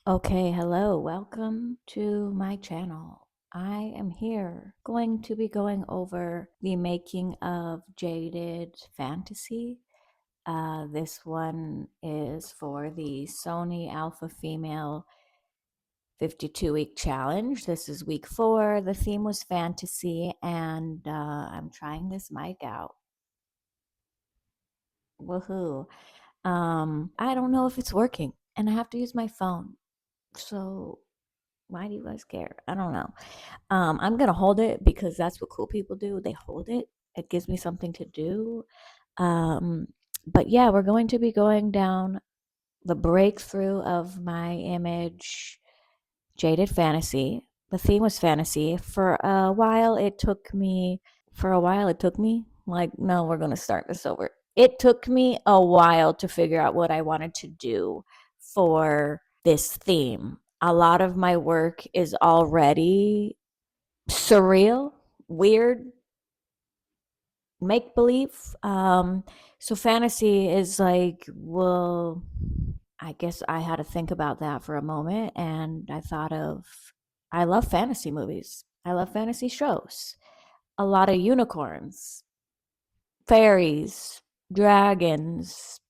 Okay, hello, welcome to my channel. I am here going to be going over the making of Jaded Fantasy. This one is for the Sony Alpha Female 52-week challenge. This is week 4. The theme was fantasy, and I'm trying this mic out. Woohoo. I don't know if it's working, and I have to use my phone. So why do you guys care? I don't know. I'm gonna hold it because that's what cool people do. They hold it. It gives me something to do. Um, but yeah, we're going to be going down the breakthrough of my image, Jaded Fantasy. The theme was fantasy. For a while it took me like, no, we're gonna start this over. It took me a while to figure out what I wanted to do for this theme. A lot of my work is already surreal, weird, make believe. So fantasy is like, well, I guess I had to think about that for a moment, and I love fantasy movies. I love fantasy shows. A lot of unicorns, fairies, dragons,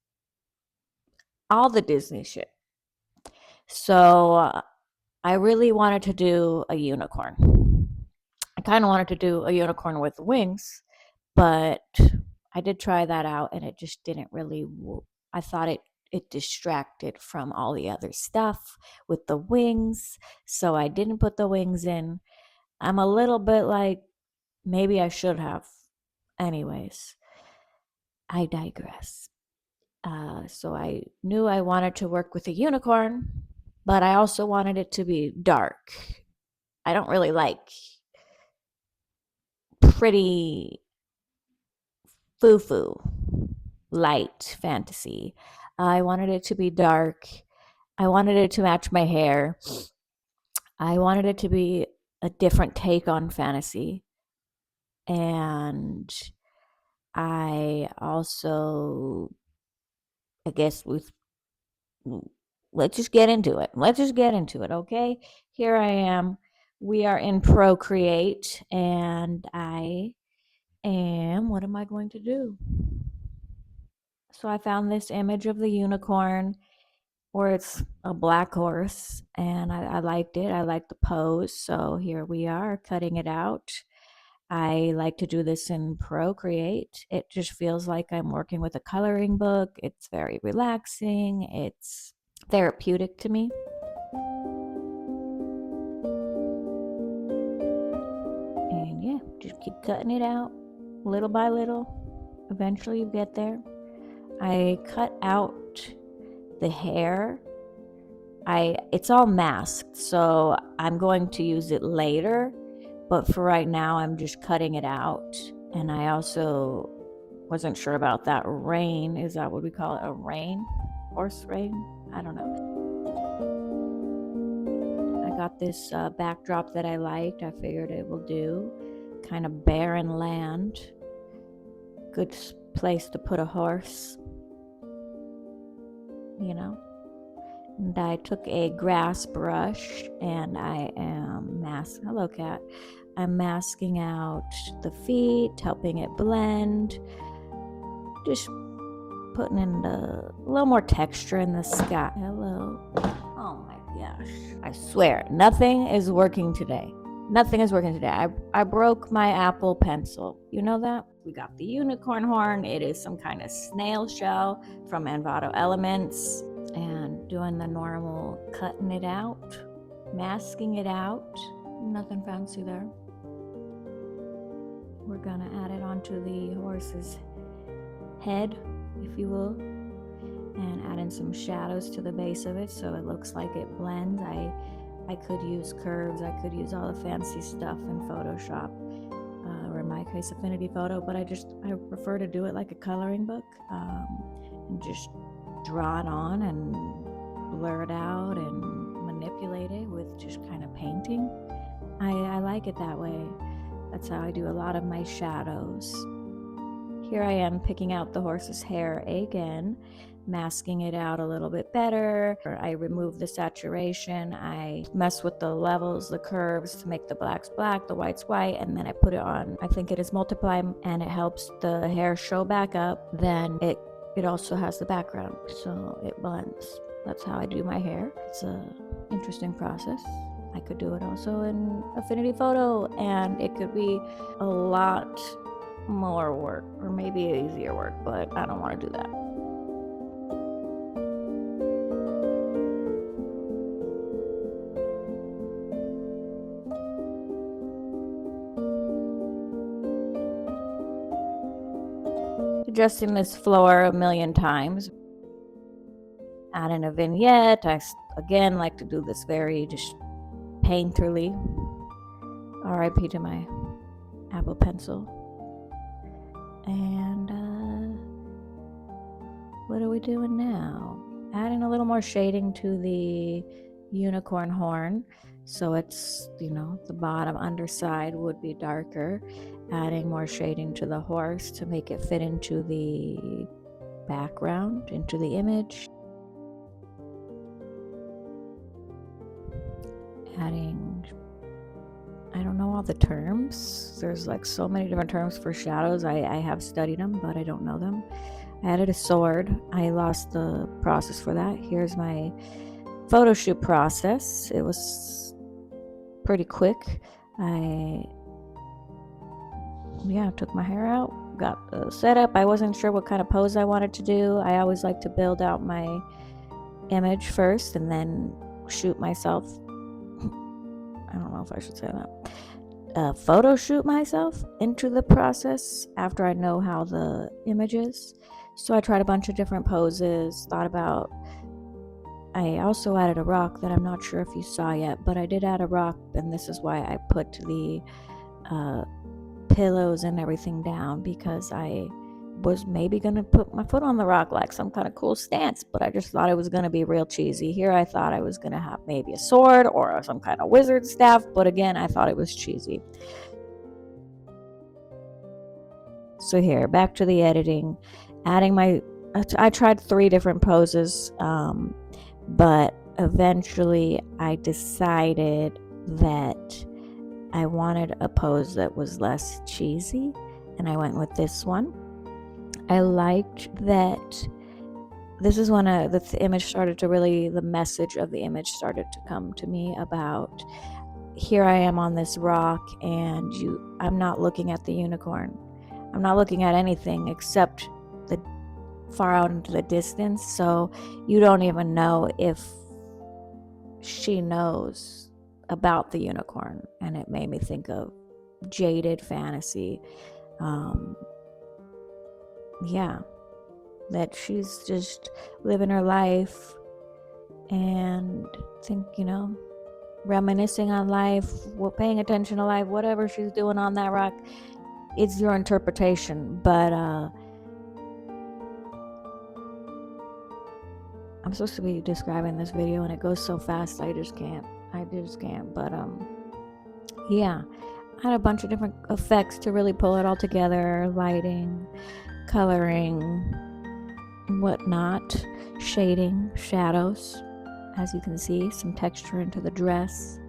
all the Disney shit. So I really wanted to do a unicorn. I kind of wanted to do a unicorn with wings, but I did try that out and it just didn't really. I thought it distracted from all the other stuff with the wings, so I didn't put the wings in. I'm a little bit like maybe I should have. Anyways, I digress. So I knew I wanted to work with a unicorn, but I also wanted it to be dark. I don't really like pretty foo foo light fantasy. I wanted it to be dark. I wanted it to match my hair. I wanted it to be a different take on fantasy. And I also, I guess, with let's just get into it. Let's just get into it, okay? Here I am. We are in Procreate, and what am I going to do? So I found this image of the unicorn where it's a black horse, and I liked it. I liked the pose. So here we are cutting it out. I like to do this in Procreate. It just feels like I'm working with a coloring book. It's very relaxing. It's therapeutic to me. And yeah, just keep cutting it out little by little. Eventually, you get there. I cut out the hair. It's all masked, so I'm going to use it later. But for right now, I'm just cutting it out. And I also wasn't sure about that rein. Is that what we call it? A rein? Horse rein? I don't know. I got this backdrop that I liked. I figured it will do. Kind of barren land. Good place to put a horse, you know? And I took a grass brush and I am hello cat. I'm masking out the feet, helping it blend. Just putting in a little more texture in the sky. Hello. Oh my gosh. I swear, nothing is working today. Nothing is working today. I broke my Apple Pencil. You know that? We got the unicorn horn. It is some kind of snail shell from Envato Elements. And doing the normal cutting it out, masking it out. Nothing fancy there. We're gonna add it onto the horse's head, if you will, and add in some shadows to the base of it so it looks like it blends. I could use curves, I could use all the fancy stuff in Photoshop, or in my case Affinity Photo, but I prefer to do it like a coloring book, and just draw it on and blur it out and manipulate it with just kind of painting. I like it that way. That's how I do a lot of my shadows. here I am picking out the horse's hair again, masking it out a little bit better. I remove the saturation, I mess with the levels, the curves to make the blacks black, the whites white, and then I put it on, I think it is multiply, and it helps the hair show back up. Then it also has the background, so it blends. That's how I do my hair. It's a interesting process. I could do it also in Affinity Photo, and it could be a lot more work, or maybe easier work, but I don't want to do that. Adjusting this floor a million times. Add in a vignette. I again like to do this very just painterly. RIP to my Apple Pencil. And what are we doing now? Adding a little more shading to the unicorn horn. So it's, the bottom underside would be darker. Adding more shading to the horse to make it fit into the background, into the image. Adding, I don't know all the terms. There's like so many different terms for shadows. I have studied them, but I don't know them. I added a sword. I lost the process for that. Here's my photo shoot process. It was pretty quick. I took my hair out, got the setup. I wasn't sure what kind of pose I wanted to do. I always like to build out my image first and then shoot myself. I don't know if I should say that. Photo shoot myself into the process after I know how the image is. So I tried a bunch of different poses, I also added a rock that I'm not sure if you saw yet, but I did add a rock, and this is why I put the pillows and everything down, because I was maybe going to put my foot on the rock like some kind of cool stance, but I just thought it was going to be real cheesy. Here I thought I was going to have maybe a sword or some kind of wizard staff, but again, I thought it was cheesy. So here, back to the editing, I tried 3 different poses, but eventually I decided that I wanted a pose that was less cheesy, and I went with this one. I liked that this is when the image started to the message of the image started to come to me about, here I am on this rock, and I'm not looking at the unicorn. I'm not looking at anything except the far out into the distance, so you don't even know if she knows about the unicorn. And it made me think of Jaded Fantasy. That she's just living her life and reminiscing on life, paying attention to life, whatever she's doing on that rock. It's your interpretation, but I'm supposed to be describing this video and it goes so fast I just can't. But I had a bunch of different effects to really pull it all together. Lighting, coloring, whatnot, shading, shadows, as you can see, some texture into the dress.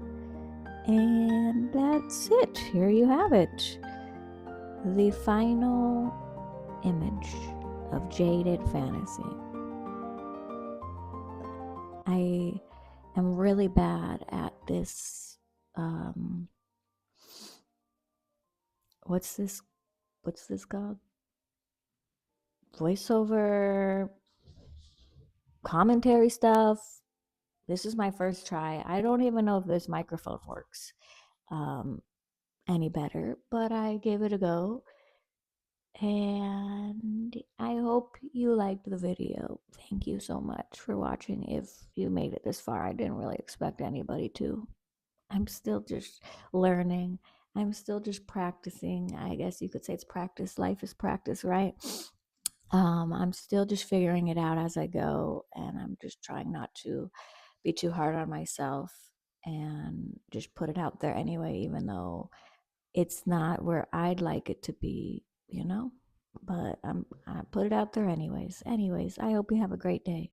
And that's it. Here you have it. The final image of Jaded Fantasy. I am really bad at this. What's this called? Voiceover commentary stuff. This is my first try. I don't even know if this microphone works any better, but I gave it a go. And I hope you liked the video. Thank you so much for watching. If you made it this far, I didn't really expect anybody to. I'm still just learning. I'm still just practicing. I guess you could say it's practice. Life is practice, right? I'm still just figuring it out as I go, and I'm just trying not to be too hard on myself and just put it out there anyway, even though it's not where I'd like it to be, but I put it out there anyways. Anyways, I hope you have a great day.